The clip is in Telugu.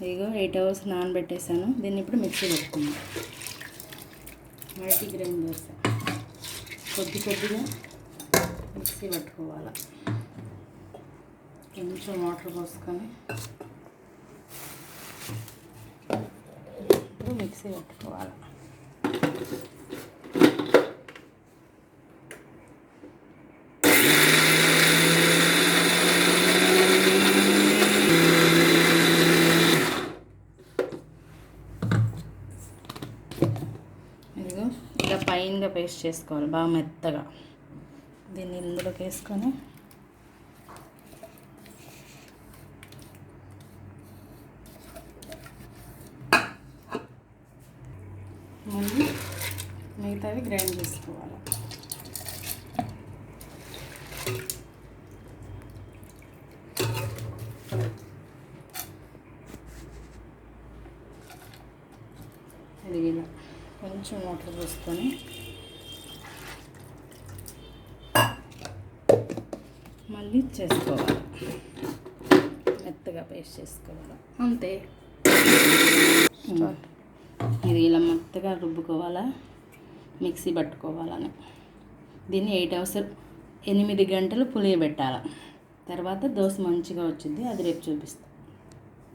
ఇగో 8 అవర్స్ నానబెట్టేసాను. దీన్ని ఇప్పుడు మిక్సీ పెట్టుకున్నాను. మల్టీగ్రెయిన్ దోశ కొద్దిగా మిక్సీ పట్టుకోవాలి. కొంచెం వాటర్ పోసుకొని ఇప్పుడు మిక్సీ పట్టుకోవాలి. ఇదిగో ఇలా ఫైన్గా పేస్ట్ చేసుకోవాలి, బాగా మెత్తగా. దీన్ని ఇందులోకి వేసుకొని మళ్ళీ మిగతావి గ్రైండ్ చేసుకోవాలి. ఇలా కొంచెం వాటర్ పోసుకొని మళ్ళీ చేసుకోవాలి, మెత్తగా పేస్ట్ చేసుకోవాలి. అంతే. ఇది ఇలా మెత్తగా రుబ్బుకోవాలా, మిక్సీ పట్టుకోవాలని. దీన్ని 8 గంటలు పులియబెట్టాలి. తర్వాత దోశ మంచిగా వచ్చింది, అది రేపు చూపిస్తాను.